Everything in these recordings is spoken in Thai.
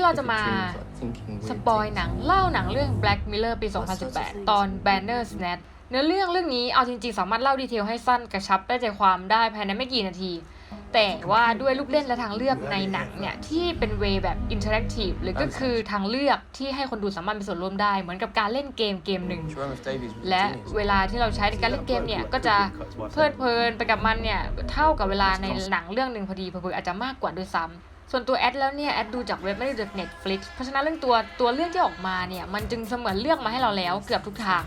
เราจะมาสปอยหนังเล่าหนังเรื่อง Black Mirror ปี 2018 ตอน Bandersnatch เนื้อเรื่องนี้เอาจริงๆสามารถเล่าดีเทลให้สั้นกระชับได้ใจความได้ภายในไม่กี่นาทีแต่ว่าด้วยลูกเล่นและทางเลือกในหนังเนี่ยที่เป็นเวแบบอินเทอร์แอคทีฟหรือก็คือทางเลือกที่ให้คนดูสามารถมีส่วนร่วมได้เหมือนกับการเล่นเกมหนึ่งและเวลาที่เราใช้ในการเล่นเกมเนี่ยก็จะเพลิดเพลินไปกับมันเนี่ยเท่ากับเวลาในหนังเรื่องนึงพอดีเผื่อๆอาจจะมากกว่าด้วยซ้ำส่วนตัวแอดแล้วเนี่ยแอดดูจากเว็บไม่ได้ดูจาก Netflix เพราะฉะนั้นเรื่องตัวเรื่องที่ออกมาเนี่ยมันจึงเสมือนเลือกมาให้เราแล้วเกือบทุกทา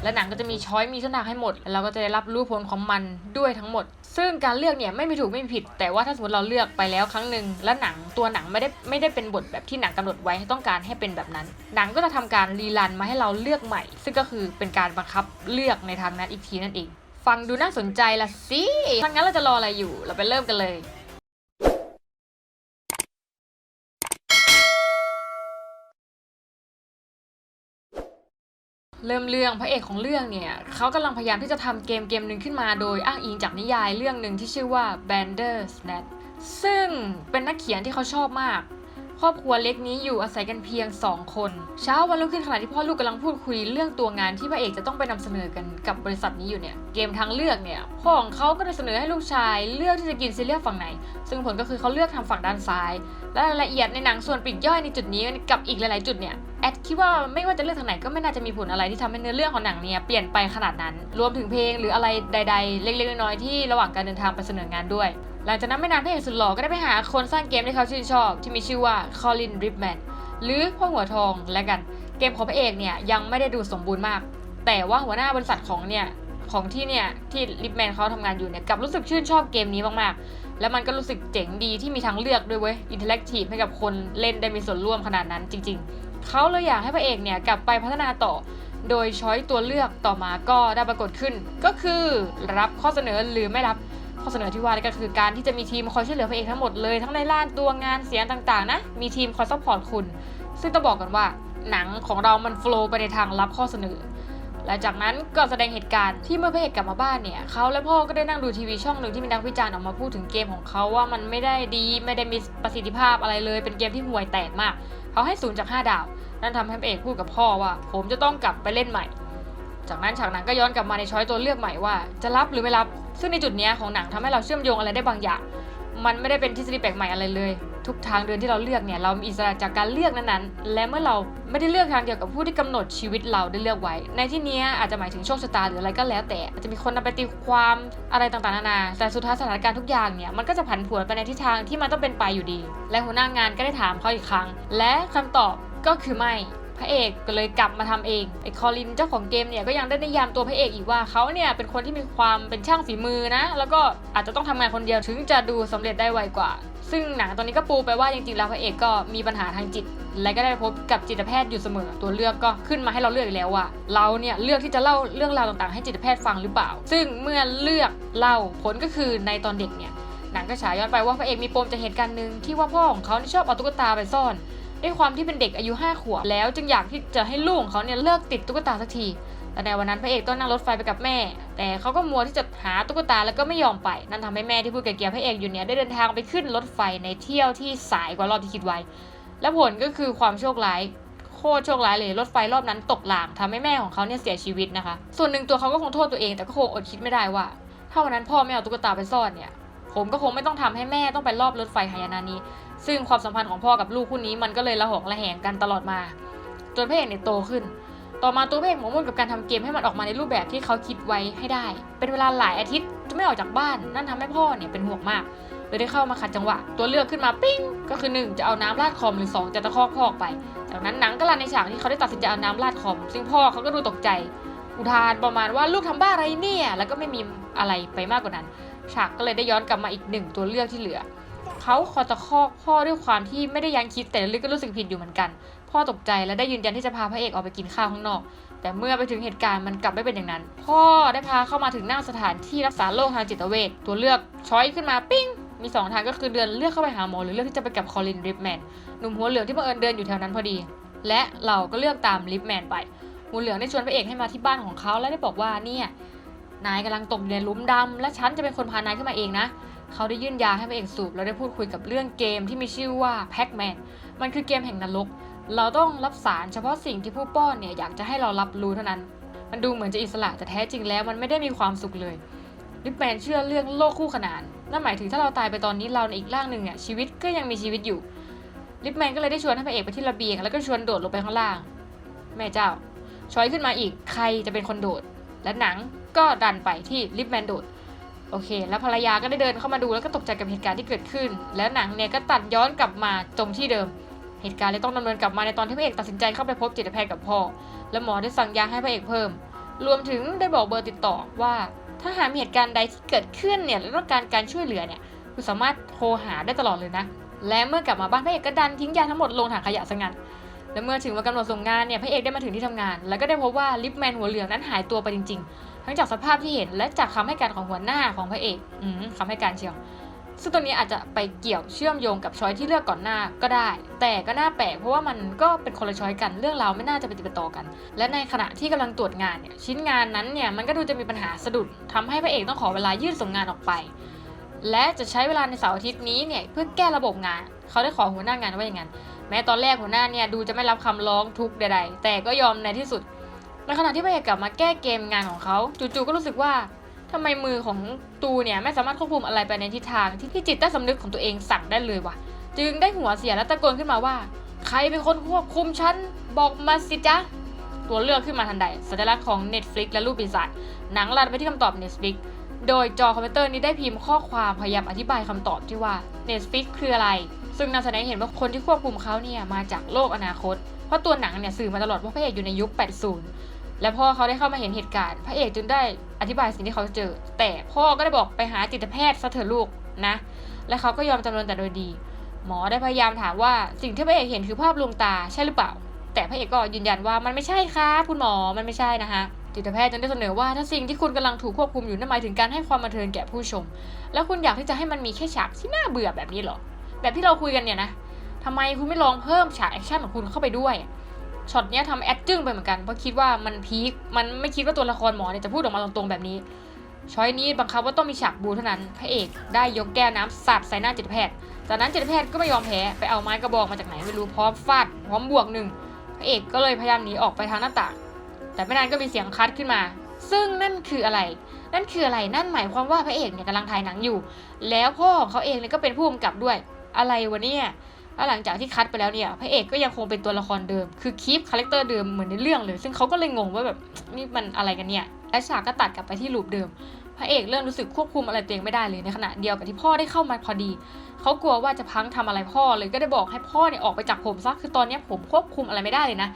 งและหนังก็จะมีช้อยมีเส้นทางให้หมดแล้วเราก็จะได้รับรู้ผลของมันด้วยทั้งหมดซึ่งการเลือกเนี่ยไม่มีถูกไม่มีผิดแต่ว่าถ้าสมมติเราเลือกไปแล้วครั้งหนึ่งและตัวหนังไม่ได้เป็นบทแบบที่หนังกำหนดไว้ให้ต้องการให้เป็นแบบนั้นหนังก็จะทำการรีรันมาให้เราเลือกใหม่ซึ่งก็คือเป็นการบังคับเลือกในทางนั้นอีกทีนั่นเองฟังดูน่าสนใจละสิถ้างั้นเราจะรออะไรอยู่เราไปเริ่มกันเลยเริ่มเรื่องพระเอกของเรื่องเนี่ยเขากำลังพยายามที่จะทำเกมหนึ่งขึ้นมาโดยอ้างอิงจากนิยายเรื่องหนึ่งที่ชื่อว่า Bandersnatch ซึ่งเป็นนักเขียนที่เขาชอบมากครอบครัวเล็กนี้อยู่อาศัยกันเพียง2คนเช้าวันรุ่งขึ้นขณะที่พ่อลูกกำลังพูดคุยเรื่องตัวงานที่พระเอกจะต้องไปนำเสนอกันกับบริษัทนี้อยู่เนี่ยเกมทางเลือกเนี่ยพ่อของเขาก็ได้เสนอให้ลูกชายเลือกที่จะกินซีเรียลฝั่งไหนซึ่งผลก็คือเขาเลือกทางฝั่งด้านซ้ายและรายละเอียดในหนังส่วนปลีกย่อยในจุดนี้กับอีกหลายๆจุดเนี่ยแอดคิดว่าไม่ว่าจะเลือกทางไหนก็ไม่น่าจะมีผลอะไรที่ทำให้เนื้อเรื่องของหนังเนี่ยเปลี่ยนไปขนาดนั้นรวมถึงเพลงหรืออะไรใดๆเล็กๆน้อยๆที่ระหว่างการเดินทางไปเสนองานด้วยหลังจากนั้นไม่นานพระเอกสุดหล่อก็ได้ไปหาคนสร้างเกมที่เขาชื่นชอบที่มีชื่อว่า Colin Rickman หรือพ่อหัวทองและกันเกมของพระเอกเนี่ยยังไม่ได้ดูสมบูรณ์มากแต่ว่าหัวหน้าบริษัทของที่ริปแมนเขาทำงานอยู่เนี่ยกลับรู้สึกชื่นชอบเกมนี้มากๆแล้วมันก็รู้สึกเจ๋งดีที่มีทางเลือกด้วยเว้ยอินเทอร์แอคทีฟให้กับคนเล่นได้มีส่วนร่วมขนาดนั้นจริงๆเขาเลยอยากให้พระเอกเนี่ยกลับไปพัฒนาต่อโดยช้อยตัวเลือกต่อมาก็ได้ปรากฏขึ้นก็คือรับข้อเสนอหรือไม่รับข้อเสนอที่ว่าก็คือการที่จะมีทีมคอยช่วยเหลือพระเอกทั้งหมดเลยทั้งในด้านตัวงานเสียงต่างๆนะมีทีมคอยซัพพอร์ตคุณซึ่งต้องบอกกันว่าหนังของเรามันโฟลว์ไปในทางรับข้อเสนอและจากนั้นก็แสดงเหตุการณ์ที่เมื่อพระเอกกลับมาบ้านเนี่ยเขาและพ่อก็ได้นั่งดูทีวีช่องหนึ่งที่มีนักวิจารณ์ออกมาพูดถึงเกมของเขาว่ามันไม่ได้ดีไม่ได้มีประสิทธิภาพอะไรเลยเป็นเกมที่ห่วยแตกมากเขาให้0 จาก 5 ดาวนั่นทำให้พระเอกพูดกับพ่อว่าผมจะต้องกลับไปเล่นใหม่จากนั้นฉากหนังก็ย้อนกลับมาในช้อยตัวเลือกใหม่ว่าจะรับหรือไม่รับซึ่งในจุดนี้ของหนังทำให้เราเชื่อมโยงอะไรได้บางอย่างมันไม่ได้เป็นทฤษฎีแปลกใหม่อะไรเลยทุกทางเดินที่เราเลือกเนี่ยเรามีอิสระจากการเลือกนั้นๆและเมื่อเราไม่ได้เลือกทางเดียวกับผู้ที่กำหนดชีวิตเราได้เลือกไว้ในที่นี้อาจจะหมายถึงโชคชะตาหรืออะไรก็แล้วแต่อาจจะมีคนนำไปตีความอะไรต่างๆนานาแต่สุดท้ายสถานการณ์ทุกอย่างเนี่ยมันก็จะผันผวนไปในทิศทางที่มันต้องเป็นไปอยู่ดีและหัวหน้างานก็ได้ถามเขาอีกครั้งและคำตอบก็คือไม่พระเอกก็เลยกลับมาทำเองไอ้คอลินเจ้าของเกมเนี่ยก็ยังได้นิยามตัวพระเอกอีกว่าเขาเนี่ยเป็นคนที่มีความเป็นช่างฝีมือนะแล้วก็อาจจะต้องทำงานคนเดียวถึงจะดูสำเร็จได้ไวกว่าซึ่งหนังตอนนี้ก็ปูไปว่าจริงๆแล้วพระเอกก็มีปัญหาทางจิตและก็ได้พบกับจิตแพทย์อยู่เสมอตัวเลือกก็ขึ้นมาให้เราเลือกอีกแล้วว่าเราเนี่ยเลือกที่จะเล่าเรื่องราวต่างๆให้จิตแพทย์ฟังหรือเปล่าซึ่งเมื่อเลือกเล่าผลก็คือในตอนเด็กเนี่ยหนังก็ฉายย้อนไปว่าพระเอกมีปมจากเหตุการณ์นึงที่ว่าพ่อของเขาชอบเอาตุ๊กตาไปซ่อนด้วยความที่เป็นเด็กอายุ5 ขวบแล้วจึงอยากที่จะให้ลูกของเขาเนี่ยเลิกติดตุ๊กตาสักทีแต่ในวันนั้นพระเอกต้องนั่งรถไฟไปกับแม่แต่เขาก็มัวที่จะหาตุ๊กตาแล้วก็ไม่ยอมไปนั่นทำให้แม่ที่พูดเกี่ยวกับพระเอกอยู่เนี่ยได้เดินทางไปขึ้นรถไฟในเที่ยวที่สายกว่ารอบที่คิดไว้และผลก็คือความโชคร้ายโคตรโชคร้ายเลยรถไฟรอบนั้นตกรางทำให้แม่ของเขาเนี่ยเสียชีวิตนะคะส่วนหนึ่งตัวเขาก็คงโทษตัวเองแต่ก็คงอดคิดไม่ได้ว่าถ้าวันนั้นพ่อไม่เอาตุ๊กตาไปซ่อนเนี่ยผมก็คงไม่ต้องทำให้แม่ต้องไปรอบรถไฟหายนะนี้ซึ่งความสัมพันธ์ของพ่อกับลูกคู่นี้มันก็เลยระหองระแหงกันตลอดมาจนพระเอกเนี่ยโตขึ้นต่อมาตัวพระเอกหมกมุ่นกับการทำเกมให้มันออกมาในรูปแบบที่เขาคิดไว้ให้ได้เป็นเวลาหลายอาทิตย์จะไม่ออกจากบ้านนั่นทำให้พ่อเนี่ยเป็นห่วงมากเลยได้เข้ามาขัดจังหวะตัวเลือกขึ้นมาปิ้งก็คือ1จะเอาน้ำราดคอมหรือ2จะตะคอกพ่อไปจากนั้นหนังก็รันในฉากที่เขาได้ตัดสินใจเอาน้ำราดคอมซึ่งพ่อเขาก็ดูตกใจอุทานประมาณว่าลูกทำบ้าอะไรเนี่ยแล้วก็ไม่มีอะไรไปมากกว่านั้นฉากก็เลยได้ย้อนกลับมาอีก1ตัวเลือกที่เหลือเขาคอยตะคอกพ่อด้วยความที่ไม่ได้ยั้งคิดแต่ลึกก็รู้สึกผิดอยู่เหมือนกันพ่อตกใจและได้ยืนยันที่จะพาพระเอกออกไปกินข้าวข้างนอกแต่เมื่อไปถึงเหตุการณ์มันกลับไม่เป็นอย่างนั้นพ่อได้พาเข้ามาถึงหน้าสถานที่รักษาโรคทางจิตเวชตัวเลือกช้อยขึ้นมาปิ้งมี2 ทางก็คือเลือกเข้าไปหาหมอหรือเลือกที่จะไปกับคอลินริปแมนหนุ่มหัวเหลืองที่บังเอิญเดินอยู่แถวนั้นพอดีและเราก็เลือกตามริปแมนไปหัวเหลืองได้ชวนพระเอกให้มาที่บ้านของเขาและได้บอกว่าเนี่ยนายกำลังตกอยู่ในหลุมดำและฉันจะเป็นคนพานายขึ้นมาเองนะ เขาได้ยื่นยาให้พระเอกสูบแล้วได้พูดคุยกับเรื่องเกมที่มีชื่อว่าแพ็กแมนมันคือเกมแห่งนรกเราต้องรับสารเฉพาะสิ่งที่ผู้ป้อนเนี่ยอยากจะให้เรารับรู้เท่านั้นมันดูเหมือนจะอิสระแต่แท้จริงแล้วมันไม่ได้มีความสุขเลยลิปแมนเชื่อเรื่องโลกคู่ขนานนั่นหมายถึงถ้าเราตายไปตอนนี้เราในอีกร่างหนึ่งเนี่ยชีวิตก็ยังมีชีวิตอยู่ลิปแมนก็เลยได้ชวนให้พระเอกไปที่ระเบียงแล้วก็ชวนโดดลงไปข้างล่างแม่เจ้าช้อยขึ้นมาอีกใครจะเป็นคนโดดและหนังก็ดันไปที่ลิปแมนโดดโอเคแล้วภรรยาก็ได้เดินเข้ามาดูแล้วก็ตกใจกับเหตุการณ์ที่เกิดขึ้นแล้วหนังเนี่ยก็ตัดย้อนกลับมาตรงที่เดิมเหตุการณ์เลยต้องดำเนินกลับมาในตอนที่พระเอกตัดสินใจเข้าไปพบจิตแพทย์กับพ่อและหมอได้สั่งยาให้พระเอกเพิ่มรวมถึงได้บอกเบอร์ติดต่อว่าถ้าหากมีเหตุการณ์ใดที่เกิดขึ้นเนี่ยและต้องการช่วยเหลือเนี่ยคุณสามารถโทรหาได้ตลอดเลยนะและเมื่อกลับมาบ้านพระเอกก็ดันทิ้งยาทั้งหมดลงถังขยะซะงั้นและเมื่อถึงวันกำหนดส่งงานเนี่ยพระเอกได้มาถึงที่ทำงานแล้วก็ได้พบว่าลิปแมนหัวเหลืองนั้นหายตัวไปจริงๆทั้งจากสภาพที่เห็นและจากคำให้การของหัวหน้าของพระเอกคำให้การเชียวซึ่งตัวนี้อาจจะไปเกี่ยวเชื่อมโยงกับช้อยที่เลือกก่อนหน้าก็ได้แต่ก็น่าแปลกเพราะว่ามันก็เป็นคนละช้อยกันเรื่องราวไม่น่าจะไปติดต่อกันและในขณะที่กำลังตรวจงานเนี่ยชิ้นงานนั้นเนี่ยมันก็ดูจะมีปัญหาสะดุดทำให้พระเอกต้องขอเวลายื่นส่งงานออกไปและจะใช้เวลาในเสาร์อาทิตย์นี้เนี่ยเพื่อแก้ระบบงานเขาได้ขอหัวหน้างานว่าอย่างนั้นแม้ตอนแรกหัวหน้าเนี่ยดูจะไม่รับคำร้องทุกข์ใดๆแต่ก็ยอมในที่สุดในขณะที่พระเอกกลับมาแก้เกมงานของเขาจู่ๆก็รู้สึกว่าทำไมมือของตูเนี่ยไม่สามารถควบคุมอะไรไปในทิศทางที่จิตใต้สำนึกของตัวเองสั่งได้เลยวะจึงได้หัวเสียและตะโกนขึ้นมาว่าใครเป็นคนควบคุมฉันบอกมาสิจ๊ะตัวเลือกขึ้นมาทันใดสัญลักษณ์ของ Netflix และรูปปีศาจหนังลัดไปที่คำตอบ Netflix โดยจอคอมพิวเตอร์นี้ได้พิมพ์ข้อความพยายามอธิบายคำตอบที่ว่า Netflix คืออะไรซึ่งนำแสดงเห็นว่าคนที่ควบคุมเขาเนี่ยมาจากโลกอนาคตเพราะตัวหนังเนี่ยสื่อมาตลอดว่าพระเอกอยู่ในยุค 80 และพ่อเขาได้เข้ามาเห็นเหตุการณ์พระเอกจึงได้อธิบายสิ่งที่เขาเจอแต่พ่อก็ได้บอกไปหาจิตแพทย์ซะเถอะลูกนะและเขาก็ยอมจำนนแต่โดยดีหมอได้พยายามถามว่าสิ่งที่พระเอกเห็นคือภาพลวงตาใช่หรือเปล่าแต่พระเอกก็ยืนยันว่ามันไม่ใช่ครับคุณหมอมันไม่ใช่นะคะจิตแพทย์จึงได้เสนอว่าถ้าสิ่งที่คุณกำลังถูกควบคุมอยู่นั่นหมายถึงการให้ความบันเทิงแก่ผู้ชมแล้วคุณอยากที่จะให้มันมีแค่ฉากที่น่าเบื่อแบบนี้หรอแบบที่เราคุยกันเนี่ยนะทำไมคุณไม่ลองเพิ่มฉากแอคชั่นของคุณเข้าไปด้วยช็อตนี้ทำแอดจึ้งไปเหมือนกันเพราะคิดว่ามันพีคมันไม่คิดว่าตัวละครหมอเนี่ยจะพูดออกมาตรงๆแบบนี้ช้อยนี้บังคับว่าต้องมีฉากบูเท่านั้นพระเอกได้ยกแก้วน้ำสาดใส่หน้าจิตแพทย์จากนั้นจิตแพทย์ก็ไม่ยอมแพ้ไปเอาไม้กระบอกมาจากไหนไม่รู้พร้อมฟาดพร้อมบวกหนึ่งพระเอกก็เลยพยายามหนีออกไปทางหน้าต่างแต่ไม่นานก็มีเสียงคัดขึ้นมาซึ่งนั่นคืออะไรนั่นหมายความว่าพระเอกเนี่ยกำลังถ่ายหนังอยู่แล้วพ่อของเขาเองเนี่ยก็เป็นผู้กำกับด้วยอะไรวะเนี่ยแล้วหลังจากที่คัดไปแล้วเนี่ยพระเอกก็ยังคงเป็นตัวละครเดิมคือคีปคาแรคเตอร์เดิมเหมือนในเรื่องเลยซึ่งเขาก็เลยงงว่าแบบนี่มันอะไรกันเนี่ยและฉากก็ตัดกลับไปที่ลูปเดิมพระเอกเริ่มรู้สึกควบคุมอะไรตัวเองไม่ได้เลยในขณะเดียวกับที่พ่อได้เข้ามาพอดีเขากลัวว่าจะพังทำอะไรพ่อเลยก็ได้บอกให้พ่อเนี่ยออกไปจากผมซะคือตอนนี้ผมควบคุมอะไรไม่ได้เลยนะ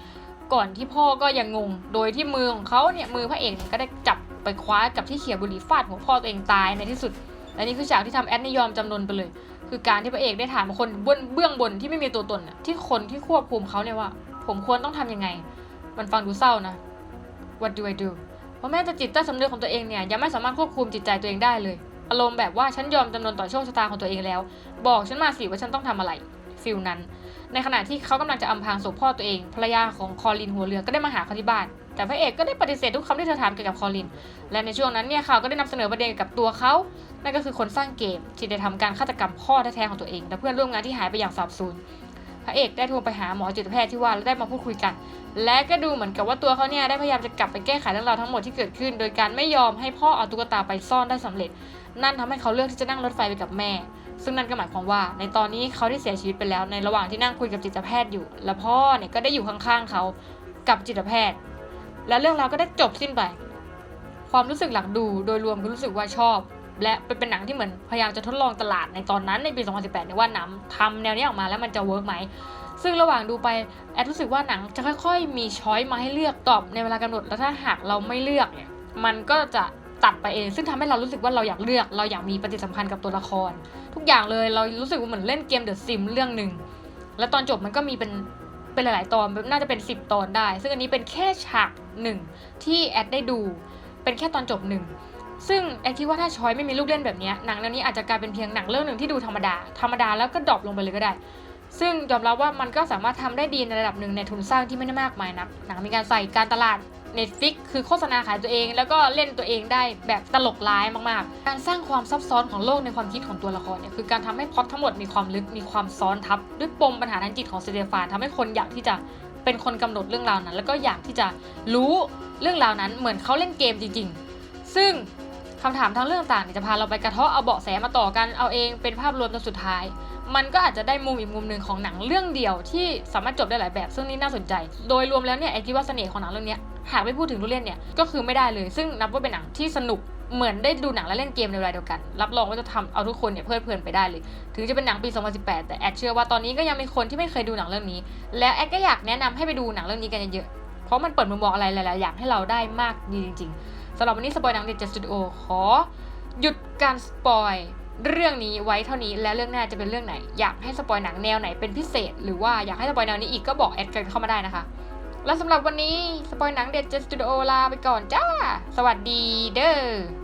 ก่อนที่พ่อก็ยังงงโดยที่มือของเขาเนี่ยมือพระเอกก็ได้จับไปคว้ากับที่เขี่ยบุหรี่ฟาดหัวพ่อตัวเองตายในที่สุดและนี่คือฉากที่ทำแอดนิยอมจำนนไปเลยคือการที่พระเอกได้ถามคนเบื้องบนที่ไม่มีตัวตนน่ะที่คนที่ควบคุมเขาเนี่ยว่าผมควรต้องทำยังไงมันฟังดูเศร้านะ What do I do เพราะแม้แต่จิตใต้สำนึกของตัวเองเนี่ยยังไม่สามารถควบคุมจิตใจตัวเองได้เลยอารมณ์แบบว่าฉันยอมจำนนต่อโชคชะตาของตัวเองแล้วบอกฉันมาสิว่าฉันต้องทำอะไรฟิลนั้นในขณะที่เขากำลังจะอำพรางศพพ่อตัวเองภรรยาของคอลินหัวเรือก็ได้มาหาเขาที่บ้านแต่พระเอกก็ได้ปฏิเสธทุกคำที่เธอถามเกี่ยวกับคอลินและในช่วงนั้นเนี่ยข่าวก็ได้นำเสนอประเด็นกับตัวเขานั่นก็คือคนสร้างเกมที่ได้ทำการฆาตกรรมพ่อแท้ๆของตัวเองและเพื่อนร่วมงานที่หายไปอย่างสาบสูญพระเอกได้โทรไปหาหมอจิตแพทย์ที่ว่าและได้มาพูดคุยกันและก็ดูเหมือนกับว่าตัวเขาเนี่ยได้พยายามจะกลับไปแก้ไขเรื่องราวทั้งหมดที่เกิดขึ้นโดยการไม่ยอมให้พ่อเอาตุ๊กตาไปซ่อนได้สำเร็จนั่นทำให้เขาเลือกที่จะนั่งรถไฟไปกับแม่ซึ่งนั่นก็หมายความว่าในตอนนี้เขาได้เสียชีวิตไปแล้วในระหว่างที่นั่งคุยกับจิตแพทย์อยู่และพ่อเนี่ยก็ได้อยู่ข้างๆเขากับจิตแพทย์และเรื่องราวก็ได้จบสิ้นไปความรู้สึกหลังดูโดยรวมก็รู้สึกว่าชอบและเป็นหนังที่เหมือนพยายามจะทดลองตลาดในตอนนั้นในปี 2018 เนี่ยว่าหนังทำแนวนี้ออกมาแล้วมันจะเวิร์กไหมซึ่งระหว่างดูไปแอดรู้สึกว่าหนังจะค่อยๆมีช้อยมาให้เลือกตอบในเวลากำหนดแล้วถ้าหากเราไม่เลือกเนี่ยมันก็จะตัดไปเองซึ่งทำให้เรารู้สึกว่าเราอยากเลือกเราอยากมีปฏิสัมพันธ์กับตัวละครทุกอย่างเลยเรารู้สึกว่าเหมือนเล่นเกม The Sims เรื่องนึงแล้วตอนจบมันก็มีเป็นหลายๆตอนน่าจะเป็น10ตอนได้ซึ่งอันนี้เป็นแค่ฉาก1ที่แอดได้ดูเป็นแค่ตอนจบ1ซึ่งแอดคิดว่าถ้าช้อยไม่มีลูกเล่นแบบนี้หนังเรื่องนี้อาจจะกลายเป็นเพียงหนังเรื่องนึงที่ดูธรรมดาแล้วก็ดรอปลงไปเลยก็ได้ซึ่งยอมรับว่ามันก็สามารถทำได้ดีในระดับหนึ่งในทุนสร้างที่ไม่ได้มากมายนักหนังมีการใส่การตลาด Netflix คือโฆษณาขายตัวเองแล้วก็เล่นตัวเองได้แบบตลกร้ายมากๆการสร้างความซับซ้อนของโลกในความคิดของตัวละครเนี่ยคือการทำให้พล็อตทั้งหมดมีความลึกมีความซ้อนทับด้วยปมปัญหาทางจิตของสเตฟานทำให้คนอยากที่จะเป็นคนกำหนดเรื่องราวนั้นแล้วก็อยากที่จะรู้เรื่องราวนั้นเหมือนเขาเล่นเกมจริงๆซึ่งคำถามทางเรื่องต่างๆจะพาเราไปกระเทาะเอาเบาะแสมาต่อกันเอาเองเป็นภาพรวมจนสุดท้ายมันก็อาจจะได้มุมอีกมุมหนึ่งของหนังเรื่องเดียวที่สามารถจบได้หลายแบบซึ่งนี่น่าสนใจโดยรวมแล้วเนี่ยไอคิดว่าเสน่ห์ของหนังเรื่องนี้หากไม่พูดถึงผู้เล่นเนี่ยก็คือไม่ได้เลยซึ่งนับว่าเป็นหนังที่สนุกเหมือนได้ดูหนังและเล่นเกมในเวลาเดียวกันรับรองว่าจะทำเอาทุกคนเนี่ยเพลิดเพลินไปได้เลยถึงจะเป็นหนังปี 2018 แต่แอดเชื่อว่าตอนนี้ก็ยังมีคนที่ไม่เคยดูหนังเรื่องนี้และแอดก็อยากแนะนำให้ไปดูหนังเรื่องนี้กันเยอะๆเพราะมันเปิดมุมมองอะไรหลายๆอย่างให้เราได้มากดีจริงๆสำหรับวันนี้สปอยหนังเด็ด7 สตูดิโอขอหยุดการสปอยเรื่องนี้ไว้เท่านี้และเรื่องหน้าจะเป็นเรื่องไหนอยากให้สปอยหนังแนวไหนเป็นพิเศษหรือว่าอยากให้สปอยแนวนี้อีกก็บอกแอดกันเข้ามาได้นะคะและสำหรับวันนี้สปอยหนังเด็ด7 สตูดิโอลาไปก่อนจ้าสวัสดีเด้อ